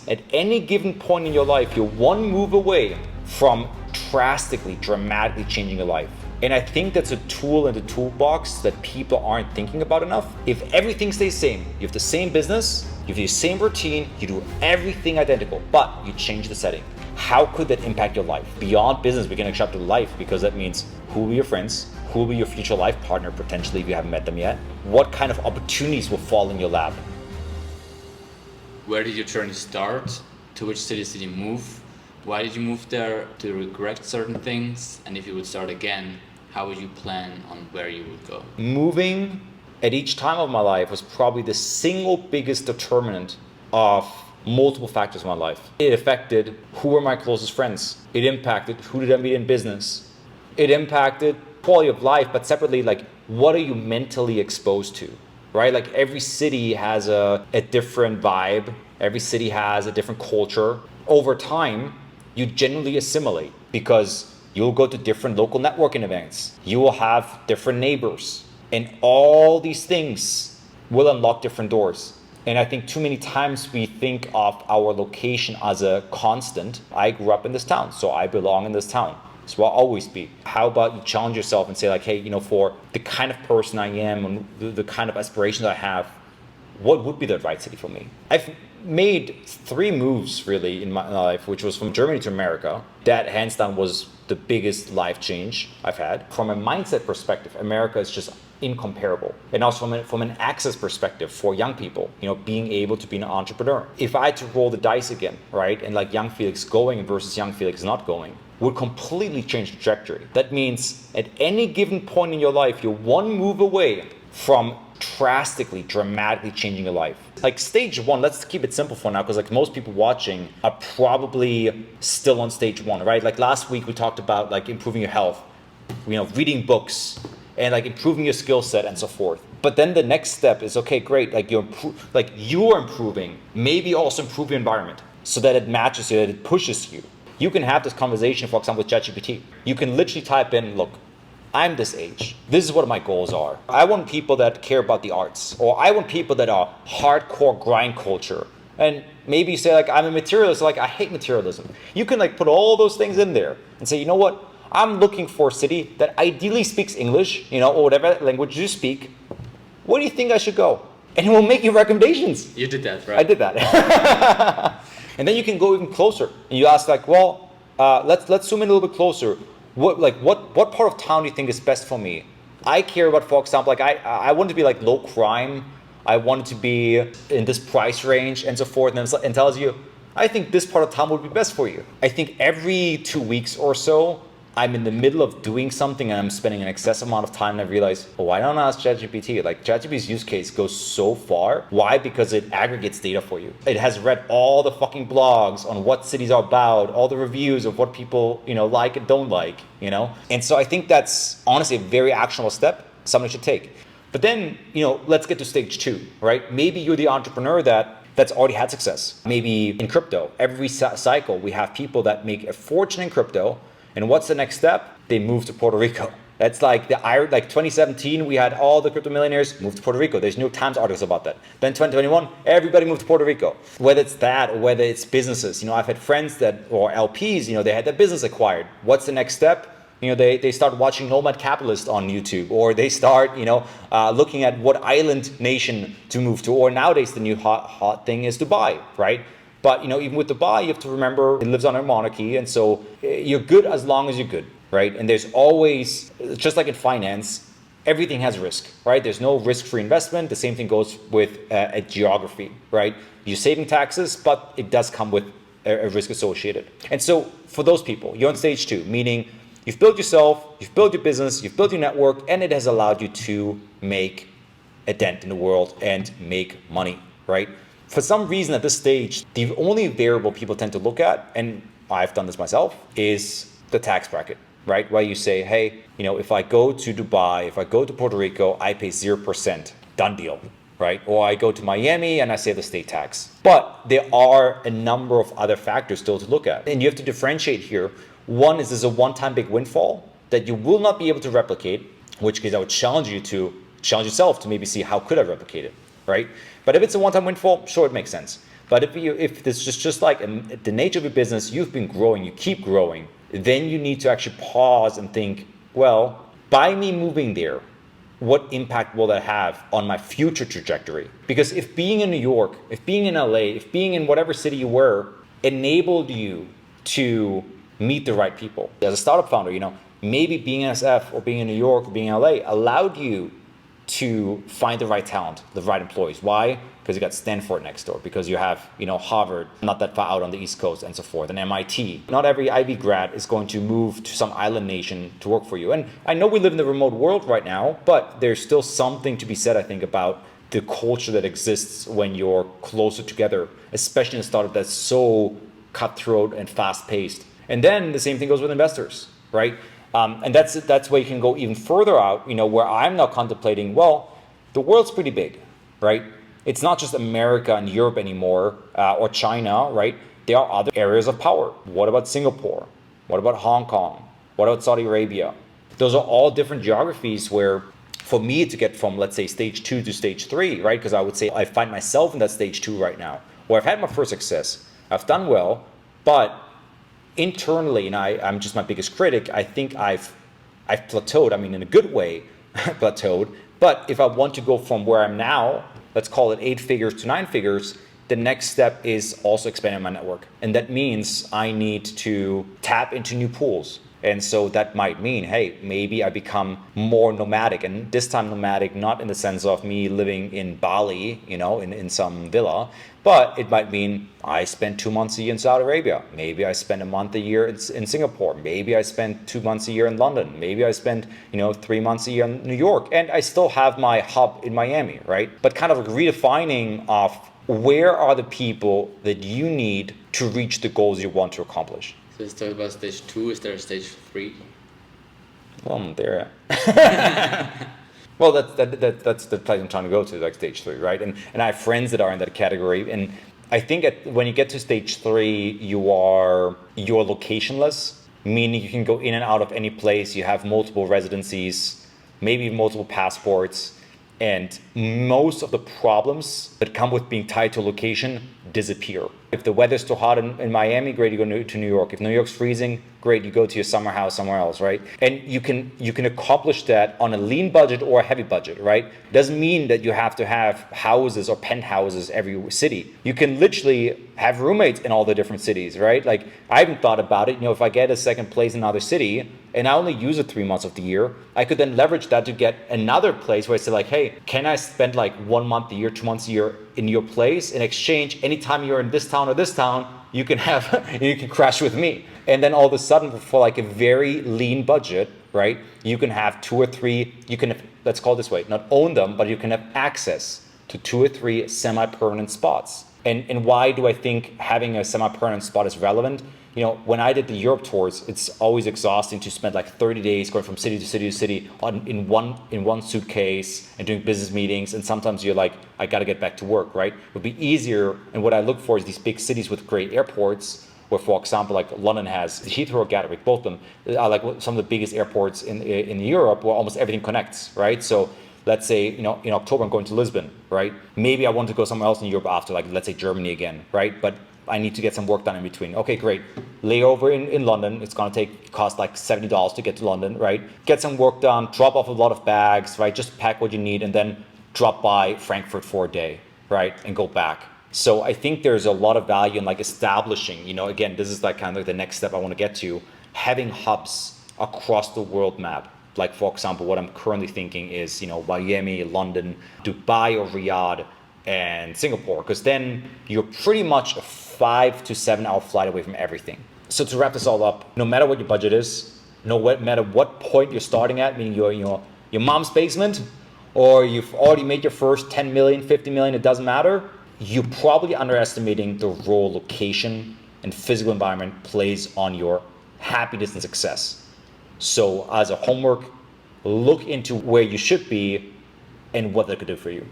at any given point in your life, you're one move away from drastically, dramatically changing your life. And I think that's a tool in the toolbox that people aren't thinking about enough. If everything stays same, you have the same business, you have the same routine, you do everything identical, but you change the setting. How could that impact your life? Beyond business, we can extract to life, because that means who will be your friends, who will be your future life partner, potentially if you haven't met them yet, what kind of opportunities will fall in your lap. Where did your journey start? To which cities did you move? Why did you move there? Do you regret certain things? And if you would start again, how would you plan on where you would go? Moving at each time of my life was probably the single biggest determinant of multiple factors in my life. It affected who were my closest friends. It impacted who did I meet in business. It impacted quality of life, but separately, like, what are you mentally exposed to, right? Like, every city has a different vibe. Every city has a different culture. Over time, you generally assimilate because you'll go to different local networking events. You will have different neighbors, and all these things will unlock different doors. And I think too many times we think of our location as a constant. I grew up in this town, so I belong in this town. So I'll always be. How about you challenge yourself and say, like, hey, for the kind of person I am and the kind of aspirations I have, what would be the right city for me? I've made 3 moves really in my life, which was from Germany to America. That hands down was the biggest life change I've had. From a mindset perspective, America is just incomparable. And also from an access perspective for young people, being able to be an entrepreneur. If I had to roll the dice again, right, and like young Felix going versus young Felix not going, would completely change the trajectory. That means at any given point in your life, you're one move away from drastically, dramatically changing your life. Like stage 1, let's keep it simple for now, because like most people watching are probably still on stage 1, right? Like last week we talked about like improving your health, reading books, and like improving your skill set and so forth. But then the next step is, okay, great, like you're improving, maybe also improve your environment so that it matches you, that it pushes you. You can have this conversation, for example, with ChatGPT. You can literally type in, look, I'm this age. This is what my goals are. I want people that care about the arts, or I want people that are hardcore grind culture. And maybe you say like, I'm a materialist, like I hate materialism. You can like put all those things in there and say, you know what? I'm looking for a city that ideally speaks English, or whatever language you speak. Where do you think I should go? And it will make you recommendations. You did that, right? I did that. And then you can go even closer. And you ask like, well, let's zoom in a little bit closer. What part of town do you think is best for me? I care about, for example, like I want it to be like low crime. I want it to be in this price range and so forth. And tells you, I think this part of town would be best for you. I think every 2 weeks or so, I'm in the middle of doing something and I'm spending an excessive amount of time and I realize, why don't I ask ChatGPT? Like ChatGPT's use case goes so far. Why? Because it aggregates data for you. It has read all the fucking blogs on what cities are about, all the reviews of what people, like and don't like, And so I think that's honestly a very actionable step someone should take. But then, let's get to stage 2, right? Maybe you're the entrepreneur that's already had success. Maybe in crypto, every cycle we have people that make a fortune in crypto. And what's the next step? They move to Puerto Rico. That's like 2017, we had all the crypto millionaires move to Puerto Rico. There's New York Times articles about that. Then 2021, everybody moved to Puerto Rico. Whether it's that or whether it's businesses. I've had friends or LPs, they had their business acquired. What's the next step? They start watching Nomad Capitalist on YouTube, or they start, looking at what island nation to move to. Or nowadays, the new hot thing is Dubai, right? But, even with Dubai, you have to remember it lives on a monarchy. And so you're good as long as you're good, right? And there's always, just like in finance, everything has risk, right? There's no risk-free investment. The same thing goes with a geography, right? You're saving taxes, but it does come with a risk associated. And so for those people, you're on stage 2, meaning you've built yourself, you've built your business, you've built your network, and it has allowed you to make a dent in the world and make money, right? For some reason at this stage, the only variable people tend to look at, and I've done this myself, is the tax bracket, right? Where you say, hey, if I go to Dubai, if I go to Puerto Rico, I pay 0%, done deal, right? Or I go to Miami and I save the state tax. But there are a number of other factors still to look at. And you have to differentiate here. One is this a one-time big windfall that you will not be able to replicate, in which case I would challenge yourself to maybe see how could I replicate it, right? But if it's a one-time windfall, sure, it makes sense. But if this is just like the nature of your business, you've been growing, you keep growing, then you need to actually pause and think, well, by me moving there, what impact will that have on my future trajectory? Because if being in New York, if being in LA, if being in whatever city you were, enabled you to meet the right people. As a startup founder, maybe being in SF or being in New York or being in LA allowed you to find the right talent, the right employees. Why? Because you got Stanford next door, because you have, Harvard not that far out on the East Coast and so forth, and MIT. Not every Ivy grad is going to move to some island nation to work for you. And I know we live in the remote world right now, but there's still something to be said, I think, about the culture that exists when you're closer together, especially in a startup that's so cutthroat and fast-paced. And then the same thing goes with investors, right? And that's where you can go even further out, where I'm now contemplating, well, the world's pretty big, right? It's not just America and Europe anymore, or China, right? There are other areas of power. What about Singapore? What about Hong Kong? What about Saudi Arabia? Those are all different geographies where, for me to get from, let's say, stage 2 to stage 3, right? Because I would say I find myself in that stage 2 right now, where I've had my first success. I've done well, but internally, and I'm just my biggest critic, I think I've plateaued. I mean, in a good way, plateaued. But if I want to go from where I'm now, let's call it 8 figures to 9 figures, the next step is also expanding my network. And that means I need to tap into new pools. And so that might mean, hey, maybe I become more nomadic. And this time nomadic, not in the sense of me living in Bali, in some villa, but it might mean I spend 2 months a year in Saudi Arabia. Maybe I spend a month a year in Singapore. Maybe I spend 2 months a year in London. Maybe I spend, 3 months a year in New York. And I still have my hub in Miami, right? But kind of redefining of where are the people that you need to reach the goals you want to accomplish. So let's talk about stage 2. Is there a stage 3? Well, I'm there. Well, that's the place I'm trying to go to, like stage 3, right? And I have friends that are in that category. And I think when you get to stage 3, you're locationless, meaning you can go in and out of any place. You have multiple residencies, maybe multiple passports. And most of the problems that come with being tied to a location disappear. If the weather's too hot in Miami, great, you go to New York. If New York's freezing, great, you go to your summer house somewhere else, right? And you can accomplish that on a lean budget or a heavy budget, right? Doesn't mean that you have to have houses or penthouses every city. You can literally have roommates in all the different cities, right? Like, I haven't thought about it. If I get a second place in another city and I only use it 3 months of the year, I could then leverage that to get another place where I say like, hey, can I spend like 1 month a year, 2 months a year in your place? In exchange, anytime you're in this town or this town, you can crash with me. And then all of a sudden, for like a very lean budget, right, you can have 2 or 3, you can have, let's call it this way, not own them, but you can have access to 2 or 3 semi-permanent spots. And why do I think having a semi-permanent spot is relevant? When I did the Europe tours, it's always exhausting to spend like 30 days going from city to city to city in one suitcase and doing business meetings. And sometimes you're like, I got to get back to work, right? It would be easier. And what I look for is these big cities with great airports, where, for example, like London has Heathrow or Gatwick, both of them are like some of the biggest airports in Europe, where almost everything connects, right? So let's say, in October I'm going to Lisbon, right? Maybe I want to go somewhere else in Europe after, like, let's say Germany again, right? But I need to get some work done in between. Okay, great. Layover in London. It's going to cost like $70 to get to London, right? Get some work done, drop off a lot of bags, right? Just pack what you need and then drop by Frankfurt for a day, right? And go back. So I think there's a lot of value in like establishing, again, this is like kind of like the next step I want to get to, having hubs across the world map. Like, for example, what I'm currently thinking is, Miami, London, Dubai or Riyadh, and Singapore, because then you're pretty much a 5 to 7 hour flight away from everything. So to wrap this all up, no matter what your budget is, no matter what point you're starting at, meaning you're in your mom's basement, or you've already made your first 10 million, 50 million, it doesn't matter, you're probably underestimating the role location and physical environment plays on your happiness and success. So as a homework, look into where you should be and what that could do for you.